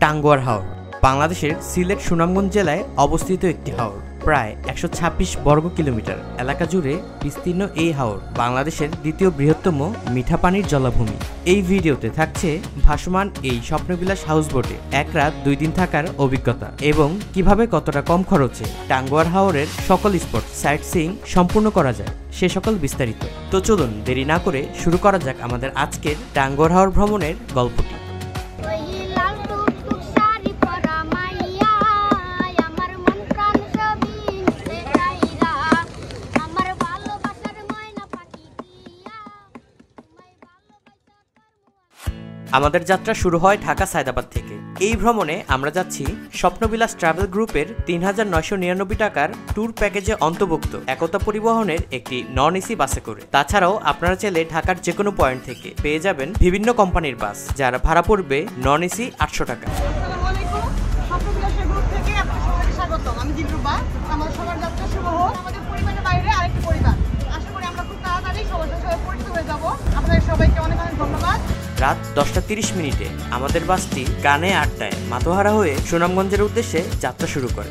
টাঙ্গুয়ার হাওর বাংলাদেশের সিলেট সুনামগঞ্জ জেলায় অবস্থিত একটি হাওর। প্রায় 126 বর্গ কিলোমিটার এলাকা জুড়ে বিস্তীর্ণ এই হাওর বাংলাদেশের দ্বিতীয় বৃহত্তম মিঠা পানির জলাভূমি। এই ভিডিওতে থাকছে ভাসমান এই স্বপ্নবিলাস হাউসবোটে 1 রাত 2 দিন থাকার অভিজ্ঞতা এবং কিভাবে কতটা কম খরচে টাঙ্গুয়ার হাওরের সকল স্পট সাইট সিইং সম্পূর্ণ করা যায় সে সকল বিস্তারিত। তো চলুন দেরি না করে শুরু করা যাক আমাদের আজকের টাঙ্গুয়ার হাওর ভ্রমণের গল্পটি। আমাদের যাত্রা শুরু হয় ঢাকা সায়দাবাদ থেকে। এই ভ্রমণে আমরা যাচ্ছি স্বপ্নবিলাস ট্রাভেল গ্রুপের ৩,৯৯৯ টাকার ট্যুর প্যাকেজে অন্তর্ভুক্ত একতা পরিবহনের একটি নন এসি বাসে করে। তাছাড়াও আপনারা চাইলে ঢাকার যে কোনো পয়েন্ট থেকে পেয়ে যাবেন বিভিন্ন কোম্পানির বাস, যার ভাড়া পড়বে নন এসি 800 টাকা। রাত 10:30 আমাদের বাসটি গানে আড্ডায় মাতোহারা হয়ে সুনামগঞ্জের উদ্দেশ্যে যাত্রা শুরু করে।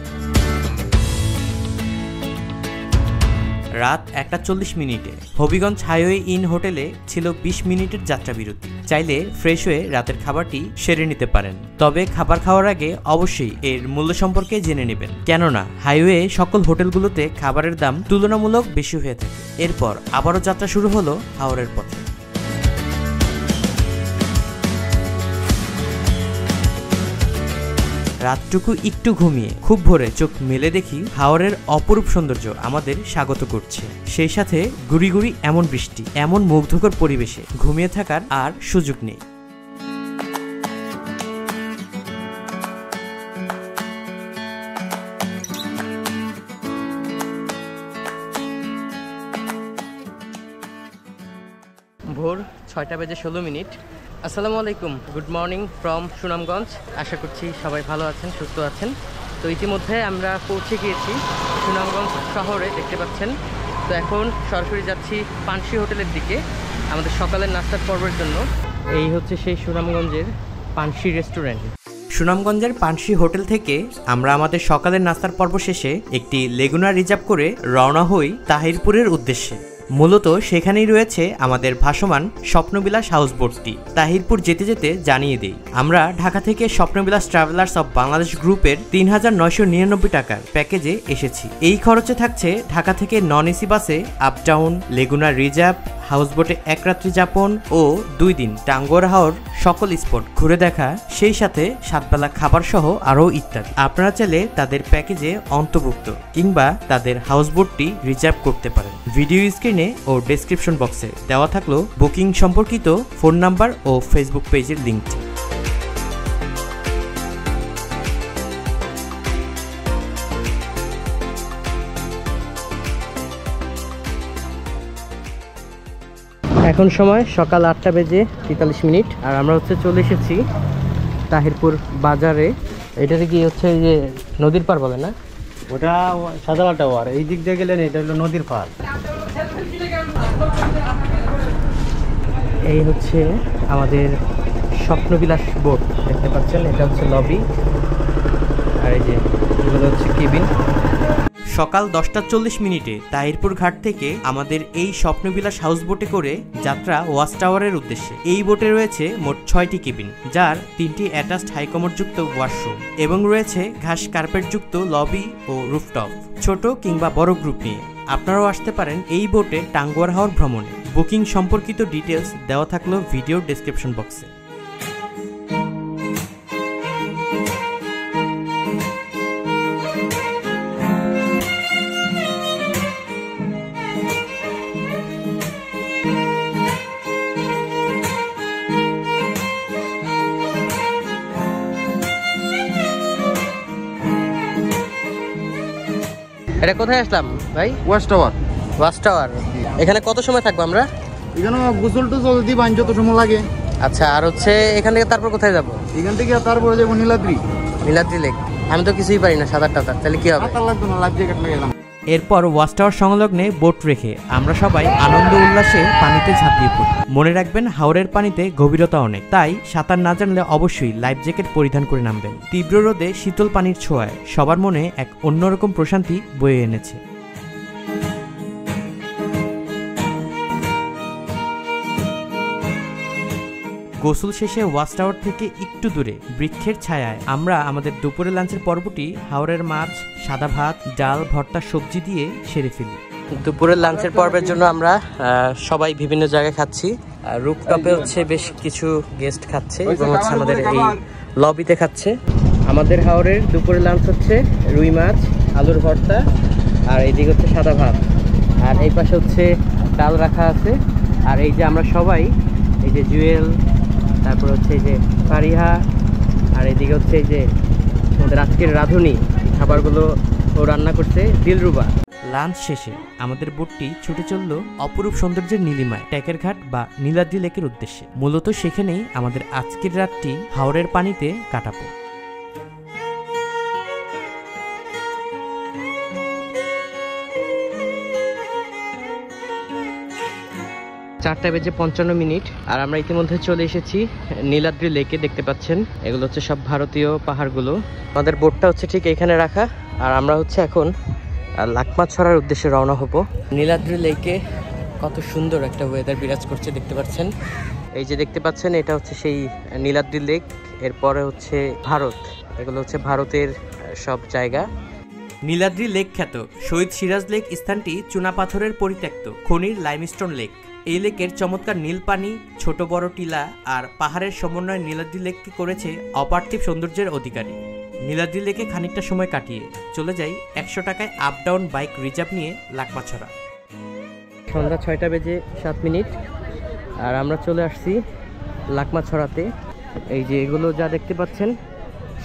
রাত 1:40 হবিগঞ্জ হাইওয়ে ইন হোটেলে ছিল 20 মিনিটের যাত্রা বিরতি। চাইলে ফ্রেশ হয়ে রাতের খাবারটি সেরে নিতে পারেন, তবে খাবার খাওয়ার আগে অবশ্যই এর মূল্য সম্পর্কে জেনে নেবেন, কেননা হাইওয়ে সকল হোটেলগুলোতে খাবারের দাম তুলনামূলক বেশি হয়ে থাকে। এরপর আবারও যাত্রা শুরু হলো হাওরের পথে। রাতটুকু একটু ঘুমিয়ে খুব ভোরে চোখ মেলে দেখি হাওরের অপরূপ সৌন্দর্য আমাদের স্বাগত করছে। সেই সাথে গুড়ি গুড়ি এমন বৃষ্টি, এমন মুগ্ধকর পরিবেশে ঘুমিয়ে থাকার আর সুযোগ নেই। ভোর 6:16। আসসালামু আলাইকুম, গুড মর্নিং ফ্রম সুনামগঞ্জ। আশা করছি সবাই ভালো আছেন, সুস্থ আছেন। তো ইতিমধ্যে আমরা পৌঁছে গিয়েছি সুনামগঞ্জ শহরে, দেখতে পাচ্ছেন। তো এখন সরাসরি যাচ্ছি পানসি হোটেলের দিকে আমাদের সকালের নাস্তার পর্বের জন্য। এই হচ্ছে সেই সুনামগঞ্জের পানসি রেস্টুরেন্ট। সুনামগঞ্জের পানসি হোটেল থেকে আমরা আমাদের সকালের নাস্তার পর্ব শেষে একটি লেগুনা রিজার্ভ করে রওনা হই তাহিরপুরের উদ্দেশ্যে। মূলত সেখানেই রয়েছে আমাদের ভাসমান স্বপ্নবিলাস হাউসবোটটি। তাহিরপুর যেতে যেতে জানিয়ে দিই, আমরা ঢাকা থেকে স্বপ্নবিলাস ট্রাভেলার্স অব বাংলাদেশ গ্রুপের ৩,৯৯৯ টাকার প্যাকেজে এসেছি। এই খরচে থাকছে ঢাকা থেকে নন এসি বাসে আপ ডাউন, লেগুনা রিজার্ভ, হাউসবোটে 1 রাত্রি যাপন ও 2 দিন টাঙ্গুয়ার হাওর সকল স্পট ঘুরে দেখা, সেই সাথে 7 বেলা খাবার সহ আরও ইত্যাদি। আপনারা চাইলে তাদের প্যাকেজে অন্তর্ভুক্ত কিংবা তাদের হাউসবোটটি রিজার্ভ করতে পারেন। ভিডিও স্ক্রিনে ও ডেসক্রিপশন বক্সে দেওয়া থাকলো বুকিং সম্পর্কিত ফোন নাম্বার ও ফেসবুক পেজের লিঙ্কটি। এখন সময় সকাল 8:43 আর আমরা চলে এসেছি তাহিরপুর বাজারে। এটাতে কি হচ্ছে যে নদীর পার বলে না, ওটা সাদালা টাওয়ার, এই দিক দিয়ে গেলেন এটা হলো নদীর পার। এই হচ্ছে আমাদের স্বপ্নবিলাস বোট, দেখতে পাচ্ছেন। এটা হচ্ছে লবি আর এই যে এগুলো হচ্ছে কেবিন। সকাল 10:40 তাহিরপুর ঘাট থেকে আমাদের এই স্বপ্নবিলাস হাউসবোটে করে যাত্রা ওয়াচ টাওয়ারের উদ্দেশ্যে। এই বোটে রয়েছে মোট 6টি কেবিন, যার 3টি অ্যাটাচড হাইকমোড যুক্ত ওয়াশরুম এবং রয়েছে ঘাস কার্পেট যুক্ত লবি ও রুফটপ। ছোট কিংবা বড় গ্রুপ নিয়ে আপনারাও আসতে পারেন এই বোটে টাঙ্গুয়ার হাওর ভ্রমণে। বুকিং সম্পর্কিত ডিটেলস দেওয়া থাকলো ভিডিওর ডেসক্রিপশন বক্সে। এটা কোথায় আসলাম ভাই? Watch tower. Watch tower. এখানে কত সময় থাকবো আমরা? এখানে গোসল টোসল দিবান যত সময় লাগে। আচ্ছা, আর এখান থেকে তারপর কোথায় যাবো? এখান থেকে তারপরে যাবো নীলাদ্রি। নীলাদ্রি লেক। আমি তো কিছুই পারি না সাঁতার টাতার, তাহলে কি হবে? সাঁতার লাগবে না, লাইফ জ্যাকেট লাগালাম। এরপর ওয়াচ টাওয়ার সংলগ্নে বোট রেখে আমরা সবাই আনন্দ উল্লাসে পানিতে ঝাঁপিয়ে পড়ি। মনে রাখবেন হাওরের পানিতে গভীরতা অনেক, তাই সাঁতার না জানলে অবশ্যই লাইফ জ্যাকেট পরিধান করে নামবেন। তীব্র রোদে শীতল পানির ছোঁয়ায় সবার মনে এক অন্যরকম প্রশান্তি বয়ে এনেছে। গোসল শেষে ওয়াচ টাওয়ার থেকে একটু দূরে বৃক্ষের ছায়ায় আমরা আমাদের দুপুরে লাঞ্চের পর্বটি হাওরের মাছ, সাদা ভাত, ডাল, ভর্তা, সবজি দিয়ে সেরে ফেলি। দুপুরের লাঞ্চের পর্বের জন্য আমরা সবাই বিভিন্ন জায়গায় খাচ্ছি। রুফটপে হচ্ছে বেশ কিছু গেস্ট খাচ্ছে এবং হচ্ছে আমাদের এই লবিতে খাচ্ছে। আমাদের হাওরের দুপুরের লাঞ্চ হচ্ছে রুই মাছ, আলুর ভর্তা, আর এইদিকে হচ্ছে সাদা ভাত, আর এই পাশে হচ্ছে ডাল রাখা আছে। আর এই যে আমরা সবাই, এই যে জুয়েল, তারপর হচ্ছে এই যে ফারিহা, আর এইদিকে হচ্ছে এই যে আমাদের আজকের রাঁধুনি, খাবারগুলো ও রান্না করছে দিলরুবা। লাঞ্চ শেষে আমাদের বোটটি ছুটে চলল অপরূপ সৌন্দর্যের নীলিমায় টেকের ঘাট বা নীলাদ্রি লেকের উদ্দেশ্যে। মূলত সেখানেই আমাদের আজকের রাতটি হাওরের পানিতে কাটাবো। 4:55 আর আমরা ইতিমধ্যে চলে এসেছি নীলাদ্রি লেকে। দেখতে পাচ্ছেন এগুলো হচ্ছে সব ভারতীয় পাহাড়গুলো। আমাদের বোটটা হচ্ছে ঠিক এখানে রাখা, আর আমরা হচ্ছে এখন লাকমাছড়ার উদ্দেশ্যে রওনা হব। নীলাদ্রি লেকে কত সুন্দর একটা ওয়েদার বিরাজ করছে দেখতে পাচ্ছেন। এই যে দেখতে পাচ্ছেন এটা হচ্ছে সেই নীলাদ্রি লেক, এরপরে হচ্ছে ভারত, এগুলো হচ্ছে ভারতের সব জায়গা। নীলাদ্রি লেক খ্যাত শহীদ সিরাজ লেক স্থানটি চুনাপাথরের পরিত্যক্ত খনির লাইমস্টোন লেক। এই লেকের চমৎকার নীল পানি, ছোট বড় টিলা আর পাহাড়ের সমন্বয়ে নীলাদ্রি লেককে করেছে অপার্থিব সৌন্দর্যের অধিকারী। নীলাদ্রি লেকে খানিকটা সময় কাটিয়ে চলে যাই 100 টাকায় আপ ডাউন বাইক রিজার্ভ নিয়ে লাকমাছড়া। সন্ধ্যা 6:07 আর আমরা চলে আসছি লাকমাছড়াতে। এই যে এগুলো যা দেখতে পাচ্ছেন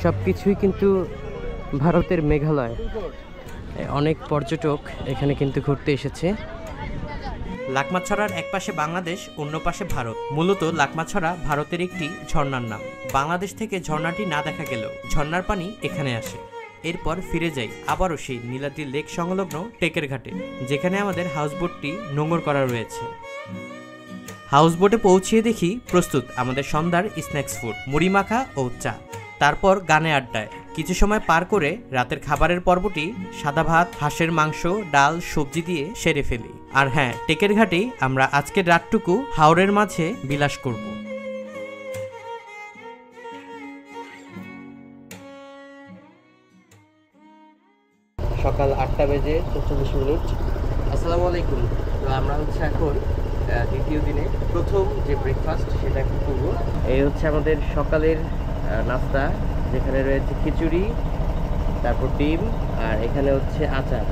সব কিছুই কিন্তু ভারতের মেঘালয়। অনেক পর্যটক এখানে কিন্তু ঘুরতে এসেছে। লাকমাছড়ার এক পাশে বাংলাদেশ, অন্য পাশে ভারত। মূলত লাকমাছড়া ভারতের একটি ঝর্ণার নাম। বাংলাদেশ থেকে ঝর্ণাটি না দেখা গেলেও ঝর্ণার পানি এখানে আসে। এরপর ফিরে যাই আবারও সেই নীলাদ্রি লেক সংলগ্ন টেকের ঘাটে, যেখানে আমাদের হাউসবোটটি নোঙর করা রয়েছে। হাউসবোটে পৌঁছিয়ে দেখি প্রস্তুত আমাদের সন্ধ্যার স্ন্যাক্স ফুড, মুড়ি মাখা ও চা। তারপর গানে আড্ডায় কিছু সময় পার করে রাতের খাবারের পর্বটি সাদা ভাত, হাঁসের মাংস, ডাল, সবজি দিয়ে সেরে ফেলি। আর হ্যাঁ, টেকের ঘাটেই আমরা আজকের রাতটুকু হাওরের মাঝে বিলাস করব। সকাল 8:44। আসসালামু আলাইকুম। তো আমরা হচ্ছে এখন দ্বিতীয় দিনে প্রথম যে ব্রেকফাস্ট সেটা এখন করবো। এই হচ্ছে আমাদের সকালের নাস্তা, যেখানে রয়েছে খিচুড়ি, তারপর ডিম, আর এখানে হচ্ছে আচার।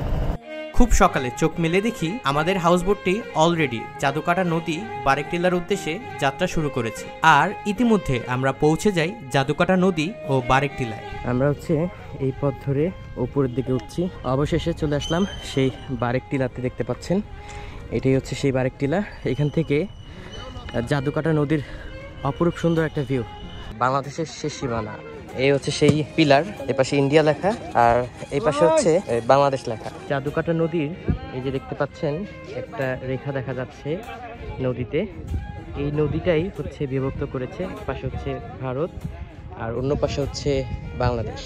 খুব সকালে চোখ মেলে দেখি আমাদের হাউসবোটটি অলরেডি জাদুকাটা নদী বারেকটিলার উদ্দেশ্যে যাত্রা শুরু করেছে। আর ইতিমধ্যে আমরা পৌঁছে যাই জাদুকাটা নদী ও বারেকটিলায়। আমরা হচ্ছে এই পথ ধরে উপরের দিকে উঠছি। অবশেষে চলে আসলাম সেই বারেকটিলাতে। দেখতে পাচ্ছেন এটাই হচ্ছে সেই বারেকটিলা। এখান থেকে জাদুকাটা নদীর অপরূপ সুন্দর একটা ভিউ। বাংলাদেশের শেষ সীমানা। এই হচ্ছে সেই পিলার, এ পাশে ইন্ডিয়া লেখা আর এই পাশে হচ্ছে বাংলাদেশ লেখা। জাদুকাটা নদীর এই যে দেখতে পাচ্ছেন একটা রেখা দেখা যাচ্ছে নদীতে। এই নদীটাই হচ্ছে বিভক্ত করেছে, পাশে হচ্ছে ভারত আর অন্য পাশে হচ্ছে বাংলাদেশ।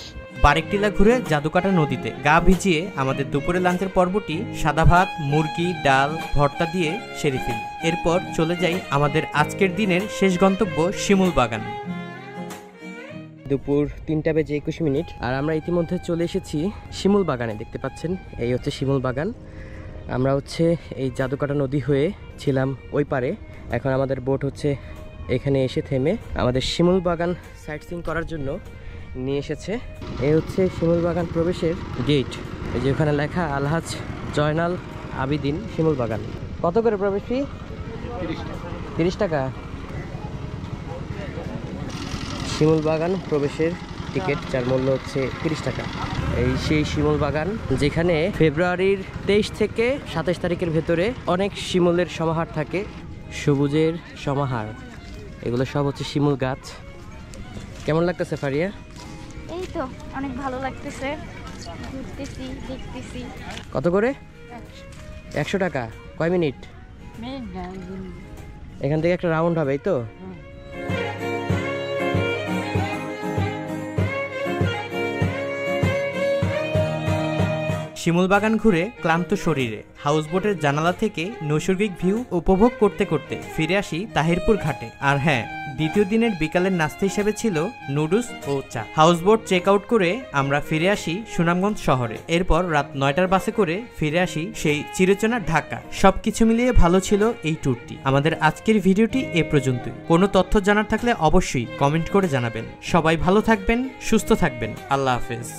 বারেকটিলা ঘুরে জাদুকাটা নদীতে গা ভিজিয়ে আমাদের দুপুরে লাঞ্চের পর্বটি সাদা ভাত, মুরগি, ডাল, ভর্তা দিয়ে সেরে ফেলি। এরপর চলে যাই আমাদের আজকের দিনের শেষ গন্তব্য শিমুল বাগান। দুপুর 3:21 আর আমরা ইতিমধ্যে চলে এসেছি শিমুল বাগানে। দেখতে পাচ্ছেন এই হচ্ছে শিমুল বাগান। আমরা হচ্ছে এই জাদুকাটা নদী হয়ে ছিলাম ওই পারে, এখন আমাদের বোট হচ্ছে এখানে এসে থেমে আমাদের শিমুল বাগান সাইট সিইং করার জন্য নিয়ে এসেছে। এই হচ্ছে শিমুল বাগান প্রবেশের গেট। এই যে ওখানে লেখা আলহাজ জয়নাল আবিদিন শিমুল বাগান। কত করে প্রবেশ ফি? 30 টাকা। শিমুল বাগান প্রবেশের টিকিট, যার মূল্য হচ্ছে 30 টাকা। এই সেই শিমুল বাগান যেখানে ফেব্রুয়ারির 23 থেকে 27 তারিখের ভেতরে অনেক শিমুলের সমাহার থাকে, সবুজের সমাহার। এগুলো সব হচ্ছে শিমুল গাছ। কেমন লাগতেছে ফারিয়া? এই তো অনেক ভালো লাগতেছে। ঘুরতেছি দেখতেছি কত করে? 100 টাকা। কয় মিনিট? এখান থেকে একটা রাউন্ড হবে, এই তো? শিমুলবাগান ঘুরে ক্লান্ত শরীরে হাউসবোটের জানালা থেকে নৈসর্গিক ভিউ উপভোগ করতে করতে ফিরে আসি তাহিরপুর ঘাটে। আর হ্যাঁ, দ্বিতীয় দিনের বিকালের নাস্তা হিসেবে ছিল নুডলস ও চা। হাউসবোট চেক আউট করে আমরা ফিরে আসি সুনামগঞ্জ শহরে। এরপর রাত 9টার বাসে করে ফিরে আসি সেই চিরচেনা ঢাকা। সবকিছু মিলিয়ে ভালো ছিল এই ট্যুরটি। আমাদের আজকের ভিডিওটি এ পর্যন্তই। কোনো তথ্য জানার থাকলে অবশ্যই কমেন্ট করে জানাবেন। সবাই ভালো থাকবেন, সুস্থ থাকবেন। আল্লাহ হাফেজ।